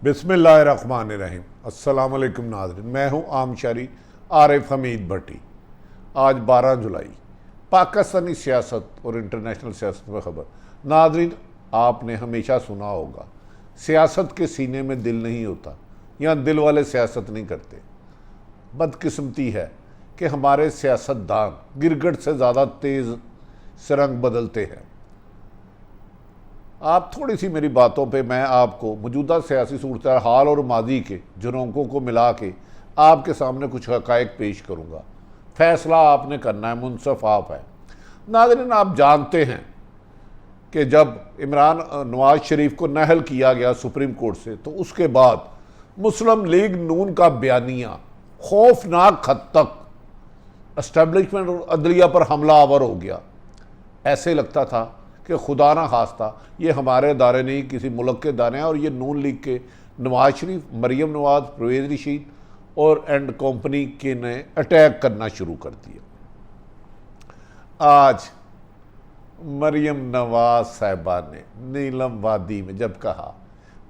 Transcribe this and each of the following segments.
बिस्मिल्लाहिर्रहमानिर्रहीम। अस्सलाम वालेकुम नाज़रीन, मैं हूं आम शरी आरिफ हमीद भट्टी। आज 12 जुलाई, पाकिस्तानी सियासत और इंटरनेशनल सियासत में खबर। नाज़रीन, आपने हमेशा सुना होगा सियासत के सीने में दिल नहीं होता, यहाँ दिल वाले सियासत नहीं करते। बदकिस्मती है कि हमारे सियासतदान गिरगिट से ज़्यादा तेज़ सरंग बदलते हैं। आप थोड़ी सी मेरी बातों पे मैं आपको मौजूदा सियासी सूरत हाल और माजी के झरोकों को मिला के आपके सामने कुछ हक़ाइक़ पेश करूँगा। फैसला आपने करना है, मुनसफ़ आप है। नाज़रीन, आप जानते हैं कि जब इमरान नवाज शरीफ को नहल किया गया सुप्रीम कोर्ट से, तो उसके बाद मुस्लिम लीग नून का बयानिया खौफनाक हद तक एस्टेब्लिशमेंट और अदलिया पर हमला आवर हो गया। ऐसे लगता था कि खुदा ना खास्ता ये हमारे दायरे नहीं, किसी मुल्क के दायरे हैं और ये नून लीग के नवाज शरीफ, मरीम नवाज, परवेज़ रशीद और एंड कंपनी के ने अटैक करना शुरू कर दिया। आज मरीम नवाज साहिबा ने नीलम वादी में जब कहा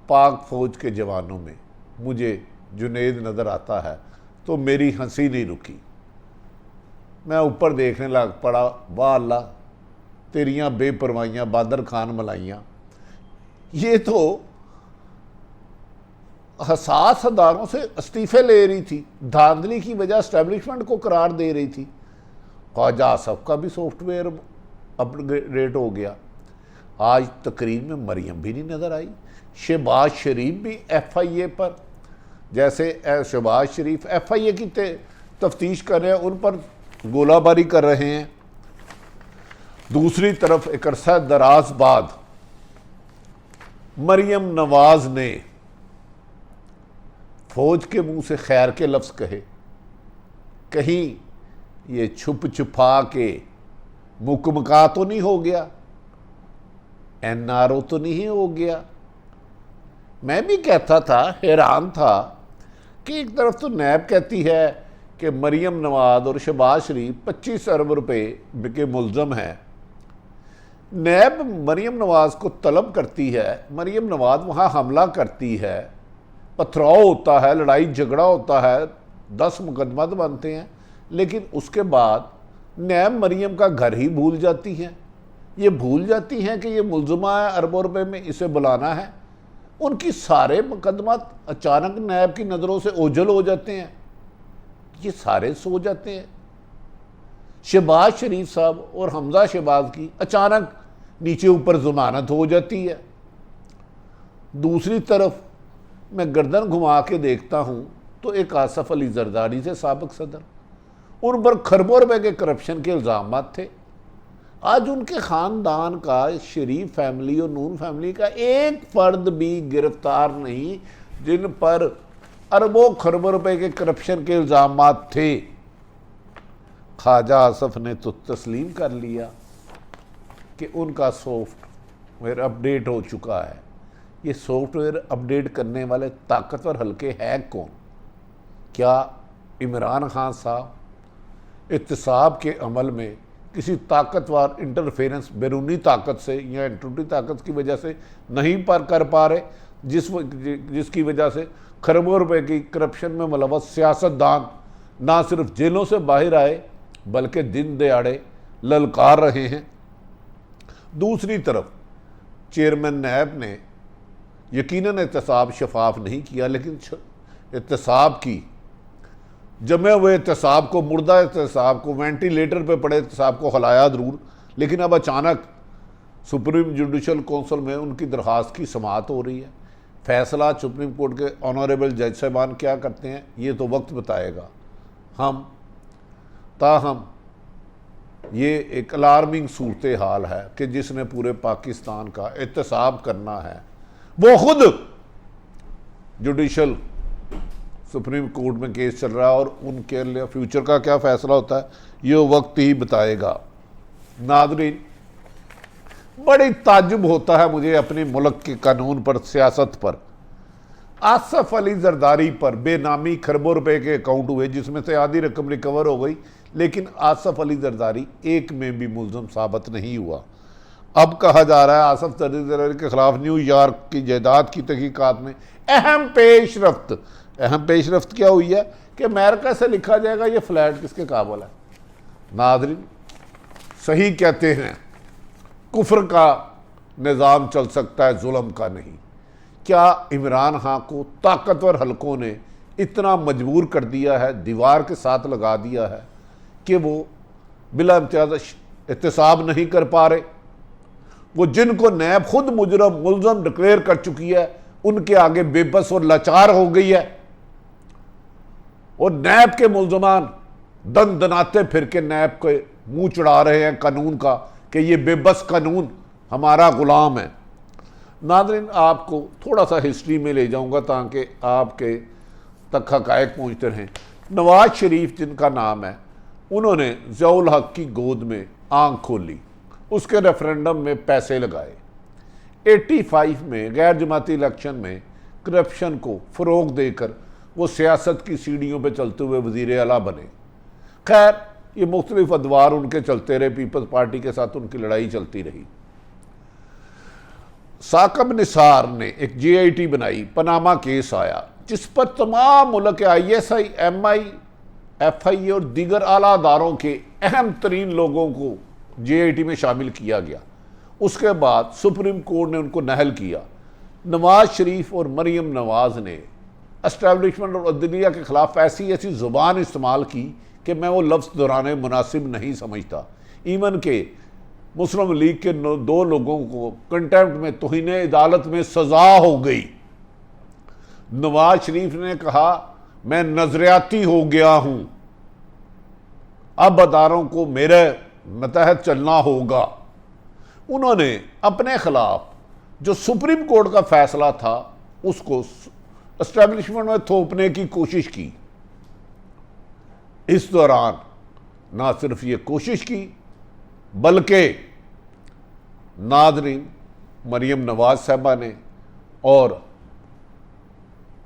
पाक फौज के जवानों में मुझे जुनेद नज़र आता है, तो मेरी हंसी नहीं रुकी। मैं ऊपर देखने लग पड़ा, वाह अल्लाह तेरियां बेपरवाहियाँ बादर खान मलाइयाँ। ये तो हसास अदारों से इस्तीफे ले रही थी, धांधली की वजह एस्टेब्लिशमेंट को करार दे रही थी। ख्वाजा आसफ का भी सॉफ्टवेयर अपग्रेड हो गया। आज तकरीर में मरियम भी नहीं नज़र आई। शहबाज शरीफ भी FIA पर, जैसे शहबाज शरीफ FIA की तफ्तीश कर रहे हैं, उन पर गोलाबारी कर रहे हैं। दूसरी तरफ एक अरसा दराज बाद मरियम नवाज ने फौज के मुंह से खैर के लफ्ज़ कहे। कहीं ये छुप छुपा के मुकमका तो नहीं हो गया, NRO तो नहीं हो गया। मैं भी कहता था, हैरान था कि एक तरफ तो नैब कहती है कि मरियम नवाज और शहबाज शरीफ 25 अरब रुपए के मुल्ज़म हैं। नैब मरियम नवाज को तलब करती है, मरियम नवाज वहाँ हमला करती है, पथराव होता है, लड़ाई झगड़ा होता है, 10 मुकदमा बनते हैं, लेकिन उसके बाद नैब मरियम का घर ही भूल जाती हैं। ये भूल जाती हैं कि ये मुल्ज़मा है, अरबों रुपए में इसे बुलाना है। उनकी सारे मुकदमा अचानक नैब की नज़रों से ओझल हो जाते हैं, ये सारे सो जाते हैं। शहबाज शरीफ साहब और हमजा शहबाज की अचानक नीचे ऊपर ज़मानत हो जाती है। दूसरी तरफ मैं गर्दन घुमा के देखता हूँ तो एक आसफ अली जरदारी से साबिक सदर, उन पर खरबों रुपए के करप्शन के इल्ज़ाम थे। आज उनके ख़ानदान का, शरीफ फैमिली और नून फैमिली का एक फ़र्द भी गिरफ्तार नहीं जिन पर अरबों खरबों रुपए के करप्शन के इल्ज़ाम थे। ख्वाजा आसफ ने तो तस्लीम कर लिया कि उनका सॉफ्टवेयर अपडेट हो चुका है। ये सॉफ्टवेयर अपडेट करने वाले ताकतवर हल्के हैं कौन? क्या इमरान खान साहब एहतसाब के अमल में किसी ताकतवर इंटरफेरेंस बैरूनी ताकत से या इंटरूटी ताकत की वजह से नहीं पर कर पा रहे, जिसकी वजह से खरबों रुपए की करप्शन में मुलव्वस सियासतदान ना सिर्फ जेलों से बाहर आए बल्कि दिन दहाड़े ललकार रहे हैं। दूसरी तरफ चेयरमैन नैब ने यकीनन एहतसाब शफाफ नहीं किया, लेकिन एहतसाब की जमे हुए एहतसाब को, मुर्दा एहतसाब को, वेंटिलेटर पे पड़े एहतसाब को हिलाया ज़रूर, लेकिन अब अचानक सुप्रीम जुडिशल काउंसिल में उनकी दरख्वास्त की समाअत हो रही है। फैसला सुप्रीम कोर्ट के ऑनरेबल जज साहबान क्या करते हैं ये तो वक्त बताएगा। ताहम ये एक अलार्मिंग सूरत हाल है कि जिसने पूरे पाकिस्तान का एहतसाब करना है, वो खुद जुडिशल सुप्रीम कोर्ट में केस चल रहा है और उनके लिए फ्यूचर का क्या फ़ैसला होता है ये वक्त ही बताएगा। नाज़रीन, बड़ी ताज्जुब होता है मुझे अपने मुल्क के कानून पर, सियासत पर। आसफ अली जरदारी पर बेनामी खरबों रुपए के अकाउंट हुए जिसमें से आधी रकम रिकवर हो गई, लेकिन आसफ अली जरदारी एक में भी मुल्ज़म साबित नहीं हुआ। अब कहा जा रहा है आसफ जरदारी के खिलाफ न्यूयॉर्क की जायदाद की तहकीकात में अहम पेशरफ्त क्या हुई है कि अमेरिका से लिखा जाएगा ये फ्लैट किसके काबिल है। नाज़रीन, सही कहते हैं, कुफ्र का निज़ाम चल सकता है, जुल्म का नहीं। क्या इमरान खान को ताकतवर हलकों ने इतना मजबूर कर दिया है, दीवार के साथ लगा दिया है कि वो बिला इम्तियाज एहतसाब नहीं कर पा रहे। वो जिनको नैब खुद मुलजम डिक्लेयर कर चुकी है उनके आगे बेबस और लाचार हो गई है, और नैब के मुलजमान दन दनाते फिर के नैब के मुंह चढ़ा रहे हैं कानून का कि ये बेबस कानून हमारा गुलाम है। नाज़रीन, आपको थोड़ा सा हिस्ट्री में ले जाऊंगा ताकि आपके तक हक़ाइक़ पहुँचते रहें। नवाज शरीफ जिनका नाम है, उन्होंने ज़ियाउल हक की गोद में आंख खोली, उसके रेफरेंडम में पैसे लगाए, 85 में गैर जमाती इलेक्शन में करप्शन को फ़रोग देकर वो सियासत की सीढ़ियों पे चलते हुए वज़ीर आला बने। खैर, ये मुख्तलिफ अदवार उनके चलते रहे, पीपल्स पार्टी के साथ उनकी लड़ाई चलती रही। साकब निसार ने एक JIT बनाई, पनामा केस आया जिस पर तमाम मुल्क के ISI, MI, FI और दीगर आला अदारों के अहम तरीन लोगों को JIT में शामिल किया गया। उसके बाद सुप्रीम कोर्ट ने उनको नहल किया। नवाज शरीफ और मरीम नवाज ने एस्टैब्लिशमेंट और अदलिया के खिलाफ ऐसी ऐसी ज़ुबान इस्तेमाल की कि मैं वो लफ्ज़ दोहराने मुनासिब नहीं समझता। इवन के मुस्लिम लीग के 2 लोगों को कंटेम्प्ट में तौहीन अदालत में सज़ा हो गई। नवाज शरीफ ने कहा, मैं नजरियाती हो गया हूं, अब अदारों को मेरे मतहत चलना होगा। उन्होंने अपने खिलाफ जो सुप्रीम कोर्ट का फैसला था उसको एस्टैब्लिशमेंट में थोपने की कोशिश की। इस दौरान ना सिर्फ ये कोशिश की बल्कि नाज़रीन, मरीम नवाज साहबा ने और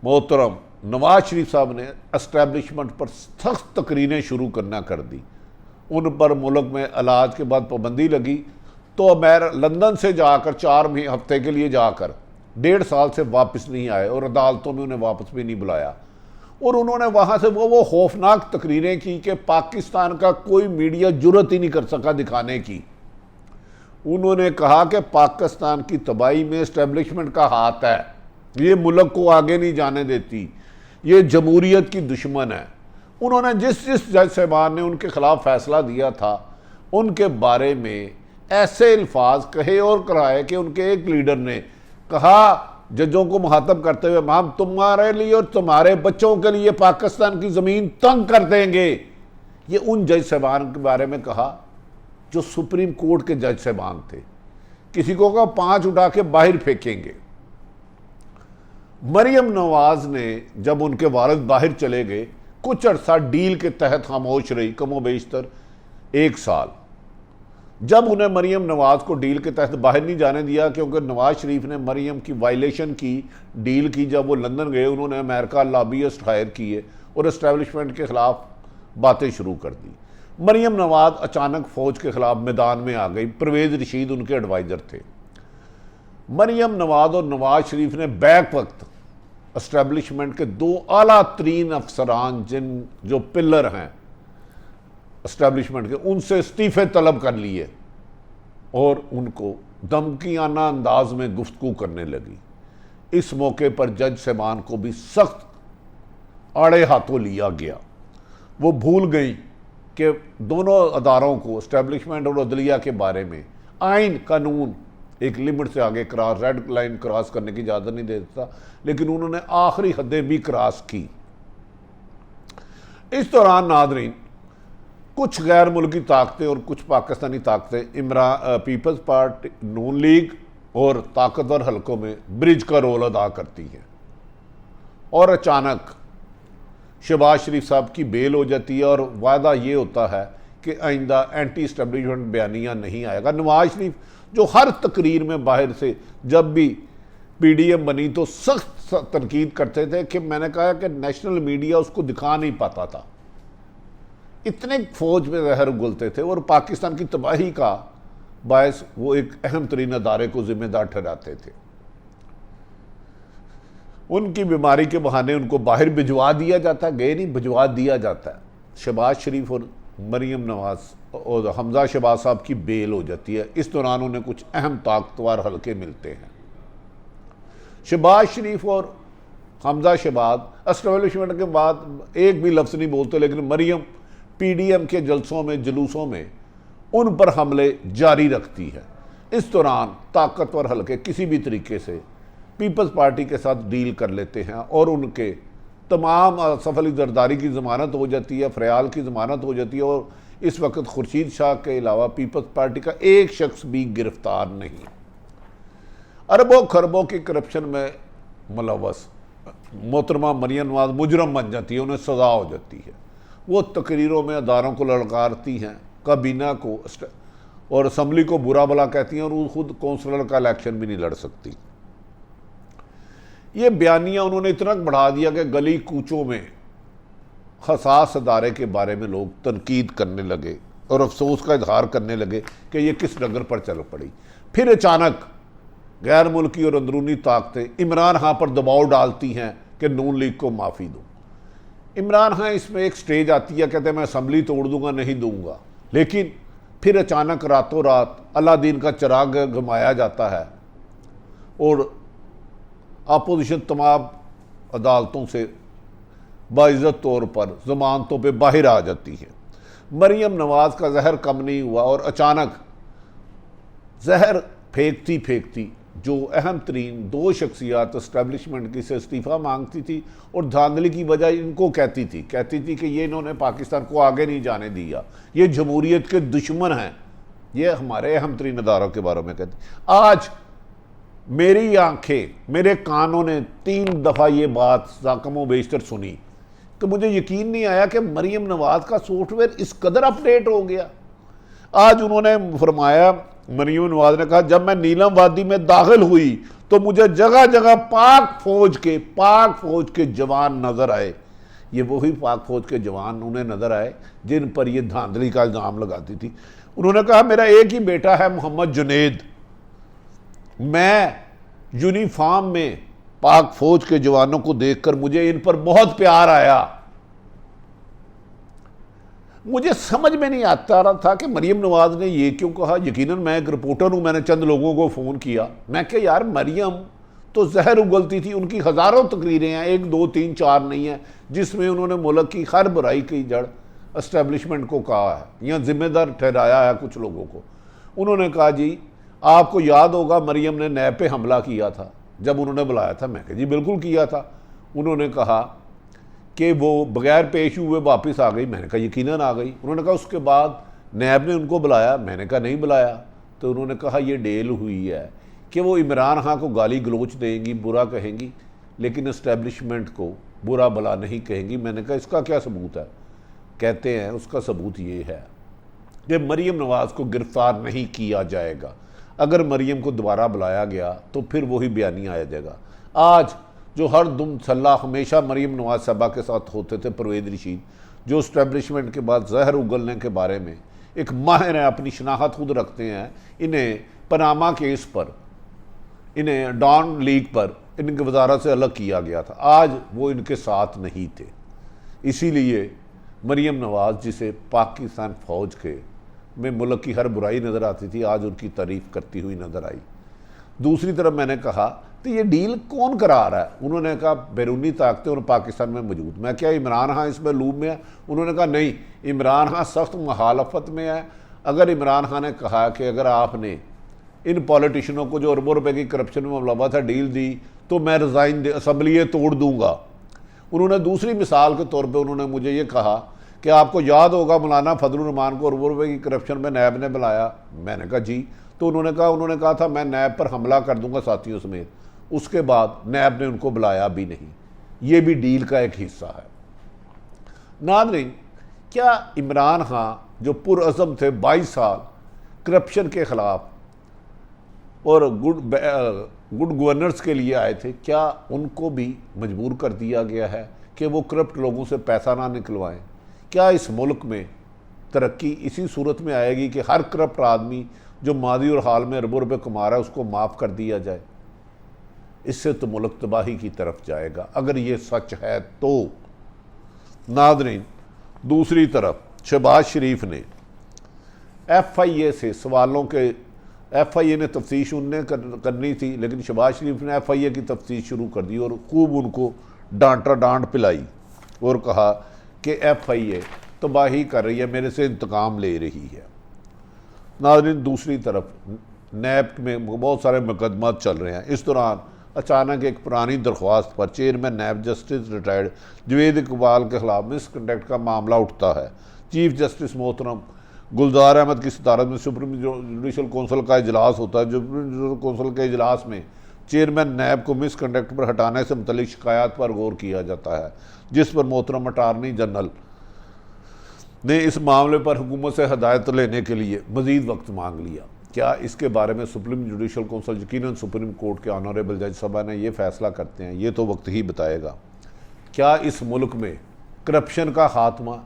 मोहतरम नवाज शरीफ साहब ने एस्टैब्लिशमेंट पर सख्त तकरीरें शुरू करना कर दी। उन पर मुल्क में इलाज के बाद पाबंदी लगी, तो लंदन से जाकर 4 हफ्ते के लिए जाकर 1.5 साल से वापस नहीं आए और अदालतों में उन्हें वापस भी नहीं बुलाया। और उन्होंने वहाँ से वो खौफनाक तकरीरें की कि पाकिस्तान का कोई मीडिया जुर्रत ही नहीं कर सका दिखाने की। उन्होंने कहा कि पाकिस्तान की तबाही में एस्टैब्लिशमेंट का हाथ है, ये मुल्क को आगे नहीं जाने देती, ये जमहूरियत की दुश्मन है। उन्होंने जिस जज साहबान ने उनके खिलाफ फैसला दिया था उनके बारे में ऐसे अल्फाज कहे और कराए कि उनके एक लीडर ने कहा, जजों को मुखातब करते हुए, हम तुम्हारे लिए और तुम्हारे बच्चों के लिए पाकिस्तान की ज़मीन तंग कर देंगे। ये उन जज साहबान के बारे में कहा जो सुप्रीम कोर्ट के जज साहबान थे। किसी को कहा 5 उठा के बाहर फेंकेंगे। मरीम नवाज ने जब उनके वालिद बाहर चले गए, कुछ अरसा डील के तहत खामोश रही, कमोबेशतर 1 साल। जब उन्हें मरीम नवाज को डील के तहत बाहर नहीं जाने दिया क्योंकि नवाज शरीफ ने मरीम की वायलेशन की डील की, जब वो लंदन गए उन्होंने अमेरिका लॉबियस्ट हायर किए और एस्टैब्लिशमेंट के खिलाफ बातें शुरू कर दी। मरीम नवाज अचानक फ़ौज के खिलाफ मैदान में आ गई। परवेज़ रशीद उनके एडवाइज़र थे। मरीम नवाज और नवाज शरीफ ने बैक वक्त एस्टैब्लिशमेंट के 2 आला तरीन अफसरान जो पिलर हैं एस्टैब्लिशमेंट के, उनसे इस्तीफ़े तलब कर लिए और उनको धमकियाना अंदाज में गुफ्तगू करने लगी। इस मौके पर जज साहबान को भी सख्त आड़े हाथों लिया गया। वो भूल गई कि दोनों अदारों को एस्टैब्लिशमेंट और अदलिया के बारे में आइन कानून एक लिमिट से आगे रेड लाइन क्रॉस करने की इजाज़त नहीं देता, लेकिन उन्होंने आखिरी हदें भी क्रॉस की। इस दौरान नाज़रीन, कुछ गैर मुल्की ताकतें और कुछ पाकिस्तानी ताकतें पीपल्स पार्टी, नून लीग और ताकतवर हलकों में ब्रिज का रोल अदा करती हैं। और अचानक शहबाज शरीफ साहब की बेल हो जाती है और वादा ये होता है कि आइंदा एंटी एस्टैब्लिशमेंट बयानिया नहीं आएगा। नवाज शरीफ जो हर तकरीर में बाहर से जब भी PDM बनी तो सख्त तनकीद करते थे कि मैंने कहा कि नेशनल मीडिया उसको दिखा नहीं पाता था, इतने फौज में जहर उगलते थे और पाकिस्तान की तबाही का बायस वो एक अहम तरीन अदारे को जिम्मेदार ठहराते थे। उनकी बीमारी के बहाने उनको बाहर भिजवा दिया जाता, गए नहीं, भिजवा दिया जाता है। शहबाज शरीफ और मरीम नवाज और हमजा शहबाज साहब की बेल हो जाती है। इस दौरान उन्हें कुछ अहम ताकतवर हल्के मिलते हैं। शहबाज शरीफ और हमजा शहबाज एस्टेब्लिशमेंट के बाद एक भी लफ्ज़ नहीं बोलते, लेकिन मरीम पीडीएम के जलसों में, जुलूसों में उन पर हमले जारी रखती है। इस दौरान ताकतवर हल्के किसी भी तरीके से पीपल्स पार्टी के साथ डील कर लेते हैं और उनके तमाम सफली जरदारी की ज़मानत हो जाती है, फ़रयाल की ज़मानत हो जाती है। और इस वक्त खुर्शीद शाह के अलावा पीपल्स पार्टी का एक शख्स भी गिरफ्तार नहीं। अरबों खरबों की करप्शन में मुलव्वस मोहतरमा मरीम नवाज मुजरम बन जाती है, उन्हें सज़ा हो जाती है। वो तकरीरों में अदारों को ललकारती हैं, काबीना को और असम्बली को बुरा भला कहती हैं, और वो खुद कौंसलर का इलेक्शन भी नहीं लड़ सकती। ये बयानियाँ उन्होंने इतना बढ़ा दिया कि गली कूचों में हसास अदारे के बारे में लोग तनकीद करने लगे और अफसोस का इजहार करने लगे कि ये किस डगर पर चल पड़ी। फिर अचानक गैर मुल्की और अंदरूनी ताकतें इमरान खां पर दबाव डालती हैं कि नून लीग को माफ़ी दो। इमरान खां इसमें एक स्टेज आती है, कहते हैं मैं असम्बली तोड़ दूंगा, नहीं दूंगा। लेकिन फिर अचानक रातों रात अलादीन का चिराग घुमाया जाता है और अपोजिशन तमाम अदालतों से बाइज़्ज़त तौर पर ज़मानतों पे बाहर आ जाती है। मरीम नवाज़ का जहर कम नहीं हुआ और अचानक जहर फेंकती फेंकती जो अहम तरीन दो शख्सियात इस्टेब्लिशमेंट की से इस्तीफ़ा मांगती थी और धांधली की वजह इनको कहती थी कि ये इन्होंने पाकिस्तान को आगे नहीं जाने दिया, ये जमहूरियत के दुश्मन हैं, ये हमारे अहम तरीन अदारों के बारे में कहती। आज मेरी आंखें, मेरे कानों ने 3 दफ़ा ये बात साकमो बेशतर सुनी तो मुझे यकीन नहीं आया कि मरीम नवाज़ का सॉफ्टवेयर इस कदर अपडेट हो गया। आज उन्होंने फरमाया, मरीम नवाज़ ने कहा, जब मैं नीलम वादी में दाखिल हुई तो मुझे जगह जगह पाक फौज के जवान नज़र आए। ये वही पाक फौज के जवान उन्हें नज़र आए जिन पर ये धांधली का इल्ज़ाम लगाती थी। उन्होंने कहा, मेरा एक ही बेटा है मोहम्मद जुनेद, मैं यूनिफॉर्म में पाक फौज के जवानों को देखकर मुझे इन पर बहुत प्यार आया। मुझे समझ में नहीं आता रहा था कि मरीम नवाज़ ने ये क्यों कहा। यकीनन मैं एक रिपोर्टर हूँ, मैंने चंद लोगों को फ़ोन किया। मैं क्या यार, मरीम तो जहर उगलती थी, उनकी हज़ारों तकरीरें हैं, 1 2 3 4 नहीं है, जिसमें उन्होंने मुल्क की हर बुराई की जड़ एस्टेब्लिशमेंट को कहा है या जिम्मेदार ठहराया है कुछ लोगों को। उन्होंने कहा, जी आपको याद होगा मरीम ने नैब पे हमला किया था जब उन्होंने बुलाया था। मैं कहा, जी बिल्कुल किया था। उन्होंने कहा कि वो बगैर पेश हुए वापस आ गई। मैंने कहा यकीनन आ गई। उन्होंने कहा उसके बाद नैब ने उनको बुलाया। मैंने कहा नहीं बुलाया। तो उन्होंने कहा ये डील हुई है कि वो इमरान खां को गाली गलोच देंगी, बुरा कहेंगी, लेकिन इस्टेब्लिशमेंट को बुरा भला नहीं कहेंगी। मैंने कहा इसका क्या सबूत है? कहते हैं उसका सबूत ये है कि मरीम नवाज़ को गिरफ्तार नहीं किया जाएगा। अगर मरीम को दोबारा बुलाया गया तो फिर वही बयानी आया जाएगा। आज जो हर दुम सल्ला हमेशा मरीम नवाज साहबा के साथ होते थे, परवेज़ रशीद, जो इस्टेब्लिशमेंट के बाद जहर उगलने के बारे में एक माहिर है, अपनी शनाख्त खुद रखते हैं, इन्हें पनामा केस पर, इन्हें डॉन लीग पर इनकी वजारत से अलग किया गया था। आज वो इनके साथ नहीं थे। इसीलिए मरीम नवाज़, जिसे पाकिस्तान फ़ौज के में मुल्क की हर बुराई नज़र आती थी, आज उनकी तारीफ़ करती हुई नज़र आई। दूसरी तरफ मैंने कहा तो ये डील कौन करा रहा है? उन्होंने कहा बैरूनी ताकतें और पाकिस्तान में मौजूद। मैं क्या इमरान खां इसमें लूप में है? उन्होंने कहा नहीं, इमरान खां सख्त मुखालफत में है। अगर इमरान खां ने कहा कि अगर आपने इन पॉलिटिशियनों को जो अरबों रुपए की करप्शन में मुलव्वस था डील दी तो मैं रिज़ाइन असम्बली तोड़ दूंगा। उन्होंने दूसरी मिसाल के तौर पर उन्होंने मुझे ये कहा कि आपको याद होगा मौलाना फजलुर रहमान को अरबों रुपए की करप्शन में नैब ने बुलाया। मैंने कहा जी। तो उन्होंने कहा था मैं नैब पर हमला कर दूंगा साथियों समेत। उसके बाद नैब ने उनको बुलाया भी नहीं। ये भी डील का एक हिस्सा है। नाज़रीन, क्या इमरान खां जो पुरअज़म थे 22 साल करप्शन के ख़िलाफ़ और गुड गवर्नेंस के लिए आए थे, क्या उनको भी मजबूर कर दिया गया है कि वो करप्ट लोगों से पैसा ना निकलवाएं? क्या इस मुल्क में तरक्की इसी सूरत में आएगी कि हर करप्ट आदमी जो मादी और हाल में अरबों रुपये कमा रहा है उसको माफ़ कर दिया जाए। इससे तो मुल्क तबाही की तरफ जाएगा अगर ये सच है तो। नाज़रीन, दूसरी तरफ शहबाज शरीफ ने FIA से सवालों के FIA ने तफ्तीश उनने करनी थी, लेकिन शहबाज शरीफ ने FIA की तफ्तीश शुरू कर दी और खूब उनको डांट पिलाई और कहा कि FIA तबाही कर रही है, मेरे से इंतकाम ले रही है। नाज़रीन, दूसरी तरफ नैब में बहुत सारे मुकदमा चल रहे हैं। इस दौरान अचानक एक पुरानी दरख्वास्त पर chairman NAB justice retired Javed Iqbal के खिलाफ मिसकंडक्ट का मामला उठता है। चीफ जस्टिस मोहतरम गुलजार अहमद की सदारत में सुप्रीम जुडिशल कौंसिल का इजलास होता है। जुडिशल कौंसिल के इजलास में चेयरमैन नैब को मिसकंडक्ट पर हटाने से मुतल्लिक शिकायत पर गौर किया जाता है, जिस पर मोहतरम अटारनी जनरल ने इस मामले पर हुकूमत से हदायत लेने के लिए मज़ीद वक्त मांग लिया। क्या इसके बारे में सुप्रीम जुडिशल कौंसिल यकीनन सुप्रीम कोर्ट के ऑनरेबल जज साहबा ने ये फैसला करते हैं, ये तो वक्त ही बताएगा। क्या इस मुल्क में करप्शन का खात्मा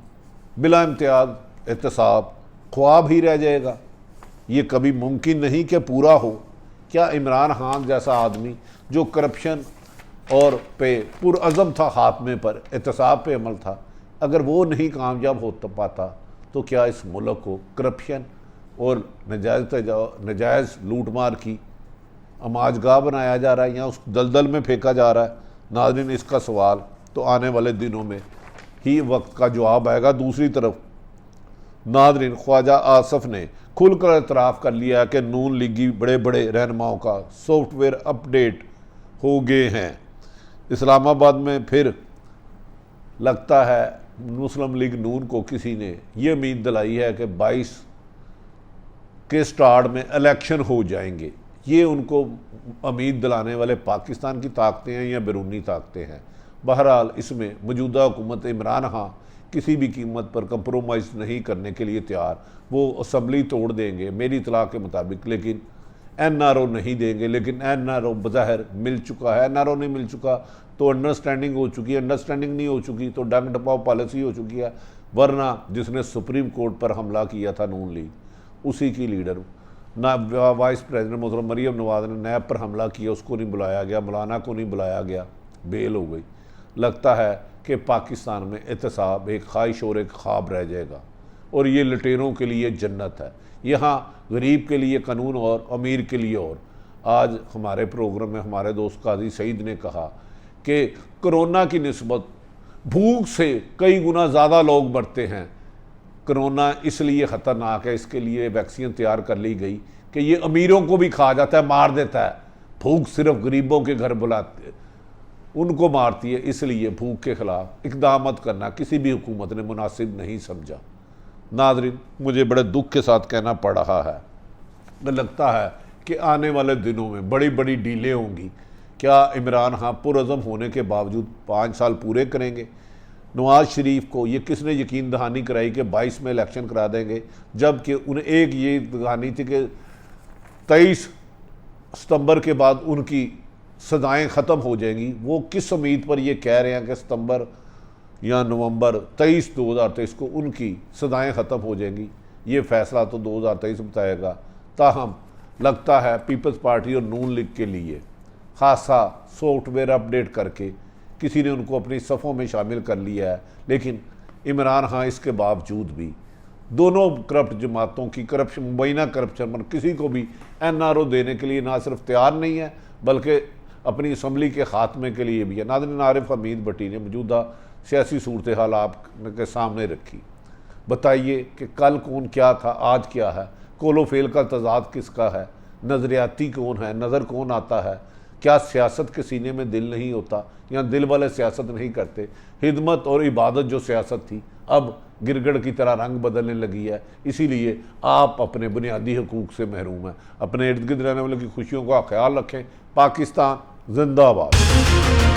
बिला इम्तियाज एहतसाब ख्वाब ही रह जाएगा? ये कभी मुमकिन नहीं कि पूरा हो। क्या इमरान खान जैसा आदमी जो करप्शन और पे पुरअज़म था, खात्मे पर एहतसाब पे अमल था, अगर वो नहीं कामयाब हो पाता तो क्या इस मुल्क को करप्शन और नजायज़ लूट मार की अमाजगाह बनाया जा रहा है या उस दलदल में फेंका जा रहा है? नाज़रीन, इसका सवाल तो आने वाले दिनों में ही वक्त का जवाब आएगा। दूसरी तरफ नाज़रीन, ख्वाजा आसफ ने खुलकर इतराफ़ कर लिया है कि नून लीगी बड़े बड़े रहनुमाओं का सॉफ्टवेयर अपडेट हो गए हैं। इस्लामाबाद में फिर लगता है मुस्लिम लीग नून को किसी ने ये उम्मीद दिलाई है कि 22 के स्टार्ट में इलेक्शन हो जाएंगे। ये उनको उम्मीद दिलाने वाले पाकिस्तान की ताकतें हैं या बैरूनी ताकतें हैं। बहरहाल इसमें मौजूदा हुकूमत इमरान खान किसी भी कीमत पर कंप्रोमाइज़ नहीं करने के लिए तैयार। वो असम्बली तोड़ देंगे मेरी इतला के मुताबिक, लेकिन NRO नहीं देंगे। लेकिन NRO बज़ाहिर मिल चुका है। NRO नहीं मिल चुका तो अंडरस्टैंडिंग हो चुकी है, अंडरस्टैंडिंग नहीं हो चुकी तो डंग डपाव पॉलिसी हो चुकी है। वरना जिसने सुप्रीम कोर्ट पर हमला किया था नून लीग, उसी की लीडर ना वाइस प्रेसिडेंट मोहतरम मरीम नवाज ने नैब पर हमला किया, उसको नहीं बुलाया गया, मौलाना को नहीं बुलाया गया, बेल हो गई। लगता है कि पाकिस्तान में एहतसाब एक ख्वाहिश और एक ख्वाब रह जाएगा और ये लुटेरों के लिए जन्नत है। यहाँ गरीब के लिए कानून और अमीर के लिए और। आज हमारे प्रोग्राम में हमारे दोस्त काजी सईद ने कहा कि कोरोना की निस्बत भूख से कई गुना ज़्यादा लोग मरते हैं। कोरोना इसलिए ख़तरनाक है, इसके लिए वैक्सीन तैयार कर ली गई कि ये अमीरों को भी खा जाता है, मार देता है। भूख सिर्फ गरीबों के घर बुलाते उनको मारती है, इसलिए भूख के ख़िलाफ़ इक़दाम करना किसी भी हुकूमत ने मुनासिब नहीं समझा। नाज़रीन, मुझे बड़े दुख के साथ कहना पड़ रहा है, लगता है कि आने वाले दिनों में बड़ी बड़ी डीलें होंगी। क्या इमरान खान पुरअज़म होने के बावजूद 5 साल पूरे करेंगे? नवाज़ शरीफ को ये किसने यकीन दहानी कराई कि 22 में इलेक्शन करा देंगे, जबकि उन्हें एक ये दहानी थी कि 23 सितंबर के बाद उनकी सज़ाएँ ख़त्म हो जाएंगी। वो किस उम्मीद पर ये कह रहे हैं कि सितंबर या नवंबर 2023 को उनकी सज़ाएँ ख़त्म हो जाएंगी? ये फ़ैसला तो 2023 बताएगा। ताहम लगता है पीपल्स पार्टी और नून लीग के लिए खासा सॉफ्टवेयर अपडेट करके किसी ने उनको अपनी सफ़ों में शामिल कर लिया है। लेकिन इमरान खान इसके बावजूद भी दोनों करप्ट जमातों की करप्शन मुबैना करप्शन पर किसी को भी NRO देने के लिए ना सिर्फ तैयार नहीं है बल्कि अपनी असम्बली के ख़ात्मे के लिए भी है। नाज़रीन, आरिफ हमीद भट्टी ने मौजूदा सियासी सूरत हाल आपके सामने रखी। बताइए कि कल कौन क्या था, आज क्या है, कोलो फेल का तजाद किसका है, नज़रियाती कौन है, नज़र कौन आता है? क्या सियासत के सीने में दिल नहीं होता या दिल वाले सियासत नहीं करते? हिदमत और इबादत जो सियासत थी अब गिरगड़ की तरह रंग बदलने लगी है। इसीलिए आप अपने बुनियादी हकूक़ से महरूम हैं। अपने इर्द गिर्द रहने वालों की खुशियों का ख्याल रखें। पाकिस्तान जिंदाबाद।